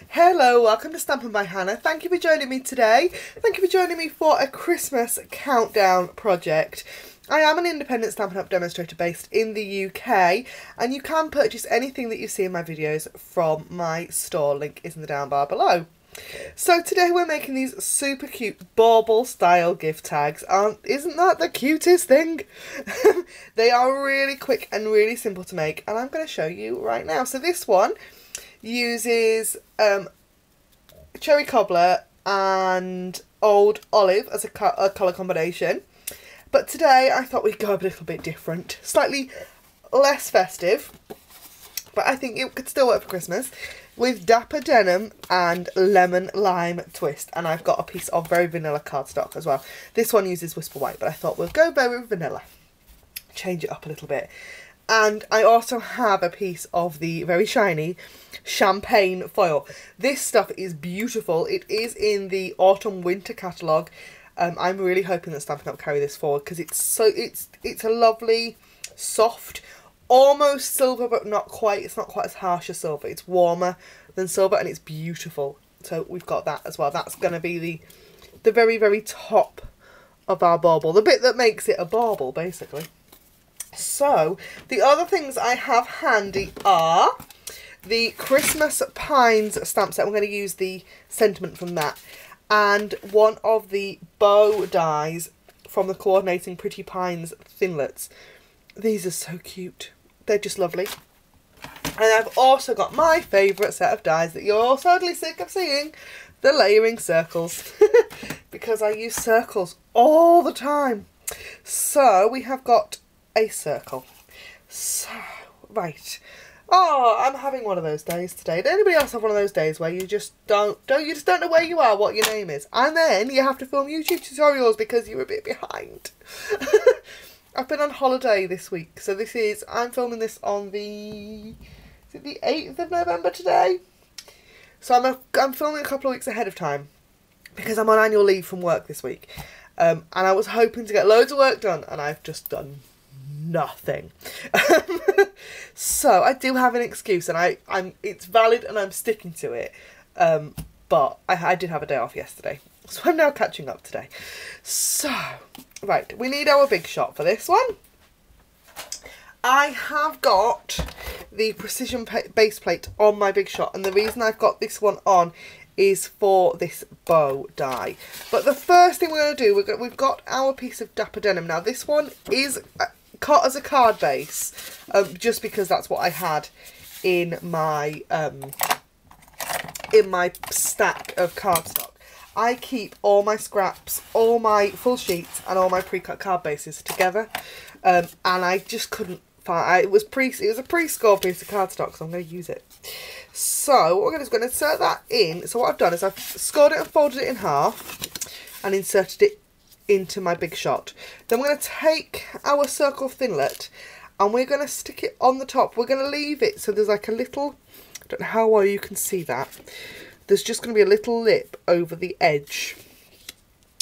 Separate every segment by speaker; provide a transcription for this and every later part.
Speaker 1: Hello, welcome to Stampin' by Hannah. Thank you for joining me today. Thank you for joining me for a Christmas countdown project. I am an independent Stampin' Up demonstrator based in the UK, and you can purchase anything that you see in my videos from my store. Link is in the down bar below. So today we're making these super cute Bauble style gift tags. Isn't that the cutest thing? They are really quick and really simple to make, and I'm going to show you right now. So this one uses cherry cobbler and old olive as a colour combination. But today I thought we'd go a little bit different. Slightly less festive, but I think it could still work for Christmas. With Dapper Denim and Lemon Lime Twist. And I've got a piece of very vanilla cardstock as well. This one uses Whisper White, but I thought we'll go very vanilla. Change it up a little bit. And I also have a piece of the very shiny champagne foil. This stuff is beautiful. It is in the autumn winter catalogue. I'm really hoping that Stampin' Up carry this forward because it's a lovely, soft, almost silver but not quite. It's not quite as harsh as silver. It's warmer than silver and it's beautiful. So we've got that as well. That's going to be the very, very top of our bauble. The bit that makes it a bauble, basically. So, the other things I have handy are the Christmas Pines stamp set. I'm going to use the sentiment from that. And one of the bow dies from the Coordinating Pretty Pines Thinlets. These are so cute. They're just lovely. And I've also got my favourite set of dies that you're all totally sick of seeing. The layering circles. Because I use circles all the time. So, we have got a circle. So, right. Oh, I'm having one of those days today. Does anybody else have one of those days where you just don't know where you are, what your name is, and then you have to film YouTube tutorials because you're a bit behind? I've been on holiday this week, so I'm filming this on the 8th of November today. So I'm filming a couple of weeks ahead of time because I'm on annual leave from work this week, and I was hoping to get loads of work done, and I've just done nothing. So I do have an excuse, and it's valid and I'm sticking to it, but I did have a day off yesterday, so I'm now catching up today. So right, we need our big shot for this one. I have got the precision base plate on my big shot, and the reason I've got this one on is for this bow die. But the first thing we're going to do, we've got our piece of Dapper Denim. Now this one is cut as a card base, just because that's what I had in my stack of cardstock. I keep all my scraps, all my full sheets, and all my pre-cut card bases together, and I just couldn't find. It was a pre-scored piece of cardstock, so I'm going to use it. So what we're going to do is going to insert that in. So what I've done is I've scored it and folded it in half, and inserted it into my big shot. Then we're going to take our circle thinlet and we're going to stick it on the top. We're going to leave it so there's like a little, I don't know how well you can see that, there's just going to be a little lip over the edge,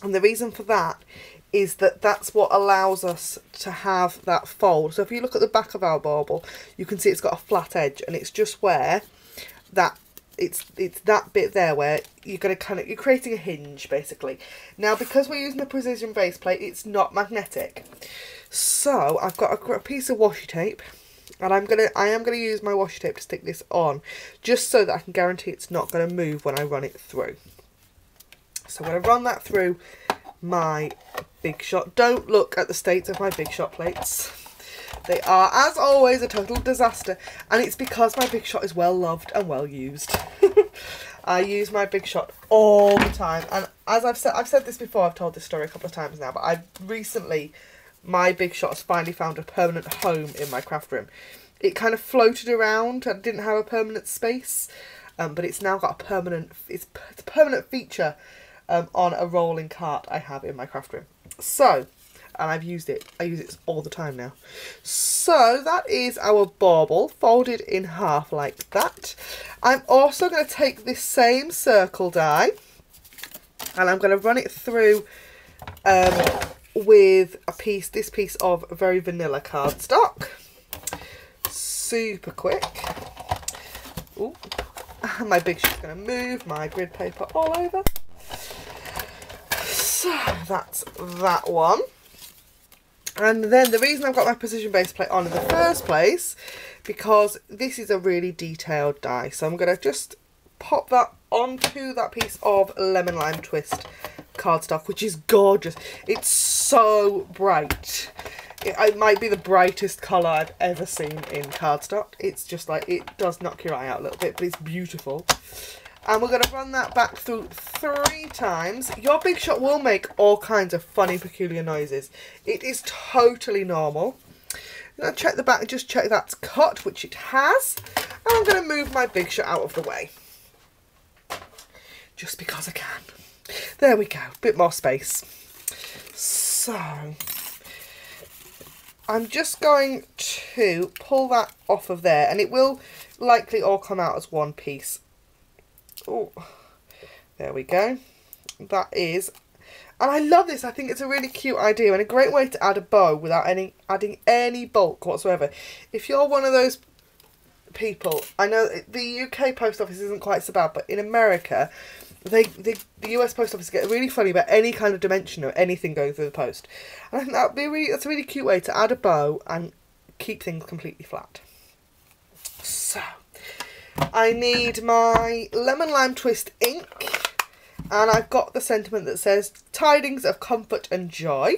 Speaker 1: and the reason for that is that that's what allows us to have that fold. So if you look at the back of our bauble, you can see it's got a flat edge, and it's just where that it's that bit there where you're going to you're creating a hinge basically. Now because we're using a precision base plate, it's not magnetic, so I've got a piece of washi tape, and I am going to use my washi tape to stick this on, just so that I can guarantee it's not going to move when I run it through. So I'm going to run that through my big shot. Don't look at the state of my big shot plates. They are, as always, a total disaster, and it's because my big shot is well loved and well used. I use my big shot all the time, and as I've said this before, I've told this story a couple of times now, but my big shot has finally found a permanent home in my craft room. It kind of floated around and didn't have a permanent space, but it's now got a permanent feature on a rolling cart I have in my craft room. So, and I've used it. I use it all the time now. So that is our bauble folded in half like that. I'm also going to take this same circle die and I'm going to run it through with this piece of very vanilla cardstock. Super quick. Ooh. And my big sheet's going to move my grid paper all over. So that's that one. And then the reason I've got my precision base plate on in the first place, because this is a really detailed die. So I'm going to just pop that onto that piece of lemon lime twist cardstock, which is gorgeous. It's so bright. It might be the brightest colour I've ever seen in cardstock. It's just like, it does knock your eye out a little bit, but it's beautiful. And we're going to run that back through 3 times. Your Big Shot will make all kinds of funny, peculiar noises. It is totally normal. I'm going to check the back and just check that's cut, which it has. And I'm going to move my Big Shot out of the way. Just because I can. There we go. Bit more space. So I'm just going to pull that off of there, and it will likely all come out as one piece. Oh, there we go. That is, and I love this. I think it's a really cute idea and a great way to add a bow without adding any bulk whatsoever. If you're one of those people, I know the UK post office isn't quite so bad, but in America, the US post office get really funny about any kind of dimension or anything going through the post. And I think that's a really cute way to add a bow and keep things completely flat. So I need my lemon lime twist ink, and I've got the sentiment that says tidings of comfort and joy,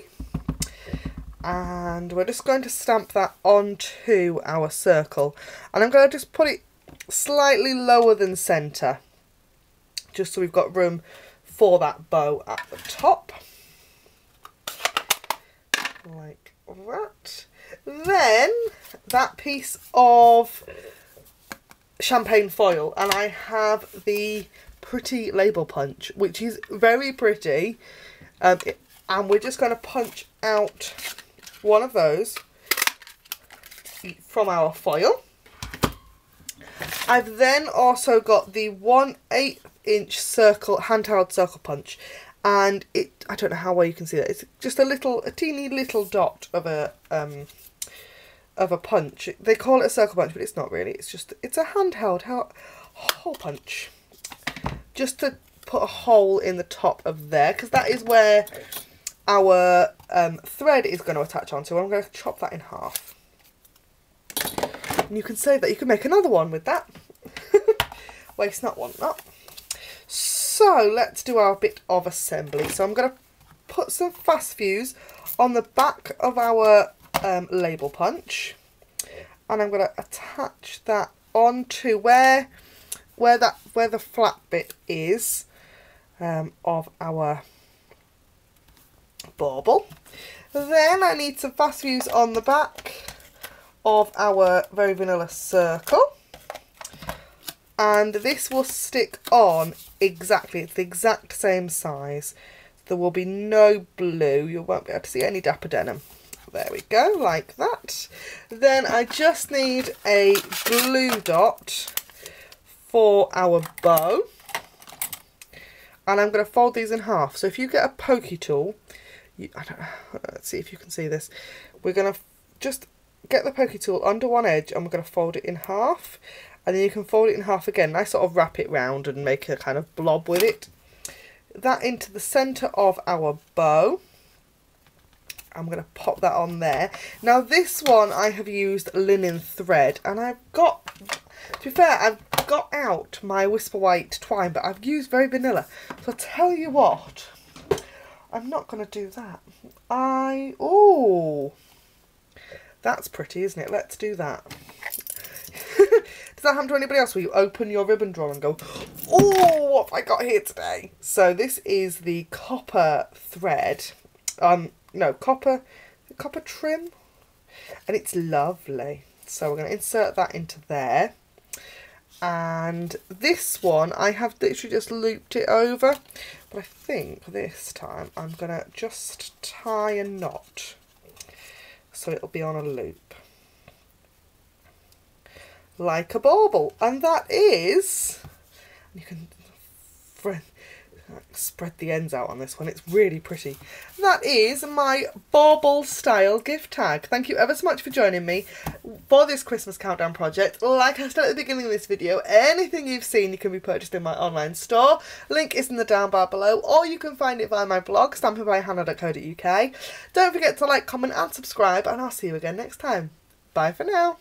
Speaker 1: and we're just going to stamp that onto our circle, and I'm going to just put it slightly lower than centre, just so we've got room for that bow at the top, like that. Then that piece of champagne foil, and I have the pretty label punch, which is very pretty, and we're just going to punch out one of those from our foil. I've then also got the 1/8 inch circle, hand-held circle punch, and I don't know how well you can see that, it's just a teeny little dot of a punch. They call it a circle punch, but it's not really. It's a handheld hole punch. Just to put a hole in the top of there, because that is where our thread is going to attach onto. I'm going to chop that in half. And you can save that. You can make another one with that. Waste not, want not. So let's do our bit of assembly. So I'm going to put some fast fuse on the back of our label punch, and I'm going to attach that onto where the flat bit is of our bauble. Then I need some fast fuse on the back of our very vanilla circle, and this will stick on exactly, it's the exact same size. There will be no blue, you won't be able to see any dapper denim. There we go, like that. Then I just need a glue dot for our bow, and I'm going to fold these in half. So if you get a pokey tool, let's see if you can see this. We're going to just get the pokey tool under one edge, and we're going to fold it in half, and then you can fold it in half again. I sort of wrap it round and make a kind of blob with it. That into the centre of our bow. I'm going to pop that on there. Now this one I have used linen thread, and I've got, to be fair, I've got out my Whisper White twine, but I've used very vanilla. So I'll tell you what, I'm not going to do that. Oh, that's pretty, isn't it? Let's do that. Does that happen to anybody else where you open your ribbon drawer and go, oh, what have I got here today? So this is the copper thread. No, copper trim, and it's lovely. So we're going to insert that into there, and this one I have literally just looped it over, but I think this time I'm going to just tie a knot so it'll be on a loop like a bauble, and that is, you can Spread the ends out on this one, it's really pretty. That is my Bauble style gift tag. Thank you ever so much for joining me for this Christmas countdown project. Like I said at the beginning of this video, anything you've seen you can be purchased in my online store. Link is in the down bar below, or you can find it via my blog, stampinbyhannah.co.uk. Don't forget to like, comment and subscribe, and I'll see you again next time. Bye for now.